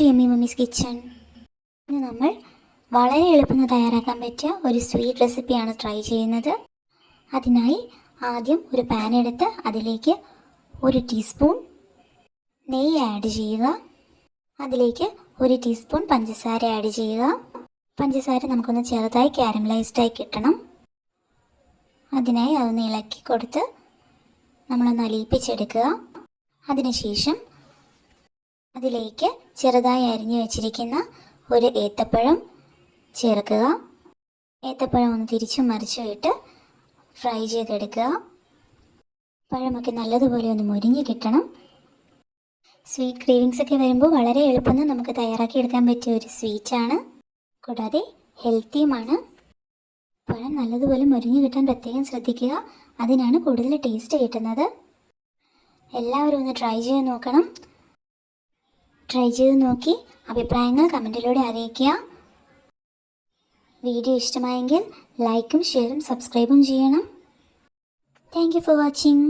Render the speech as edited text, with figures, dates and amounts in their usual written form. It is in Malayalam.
To yummy mummies kitchen. ഇന്ന് നമ്മൾ വളരെ എളുപ്പത്തിൽ തയ്യാറാക്കാൻ പറ്റിയ ഒരു സ്വീറ്റ് റെസിപ്പിയാണ് ട്രൈ ചെയ്യുന്നത്. അതിനായി ആദ്യം ഒരു പാൻ എടുത്ത് അതിലേക്ക് 1 ടീസ്പൂൺ നെയ്യ് ആഡ് ചെയ്യുക. അതിലേക്ക് 1 ടീസ്പൂൺ പഞ്ചസാര ആഡ് ചെയ്യുക. പഞ്ചസാര നമുക്കൊന്ന് ചെറുതായി കാരമലൈസ്ഡായി കിട്ടണം. അതിനായി അതൊന്ന് ഇളക്കി കൊടുത്ത് നമ്മളൊന്ന് അലിയിപ്പിച്ചെടുക്കുക. അതിനുശേഷം അതിലേക്ക് ചെറുതായി അരിഞ്ഞു വെച്ചിരിക്കുന്ന ഒരു ഏത്തപ്പഴം ചേർക്കുക. ഏത്തപ്പഴം ഒന്ന് തിരിച്ചും മറിച്ചും ഇട്ട് ഫ്രൈ ചെയ്തെടുക്കുക. പഴമൊക്കെ നല്ലതുപോലെ ഒന്ന് മുരിഞ്ഞ് കിട്ടണം. സ്വീറ്റ് ക്രേവിങ്സ് ഒക്കെ വരുമ്പോൾ വളരെ എളുപ്പത്തിൽ നമുക്ക് തയ്യാറാക്കി എടുക്കാൻ പറ്റിയ ഒരു സ്വീറ്റാണ്. കൂടാതെ ഹെൽത്തിയുമാണ്. പഴം നല്ലതുപോലെ മുരിഞ്ഞ് കിട്ടാൻ പ്രത്യേകം ശ്രദ്ധിക്കുക. അതിനാണ് കൂടുതൽ ടേസ്റ്റ് കിട്ടുന്നത്. എല്ലാവരും ഒന്ന് ട്രൈ ചെയ്ത് നോക്കണം. ട്രൈ ചെയ്ത് നോക്കി അഭിപ്രായങ്ങൾ കമൻറ്റിലൂടെ അറിയിക്കുക. വീഡിയോ ഇഷ്ടമായെങ്കിൽ ലൈക്കും ഷെയറും സബ്സ്ക്രൈബും ചെയ്യണം. Thank you for watching.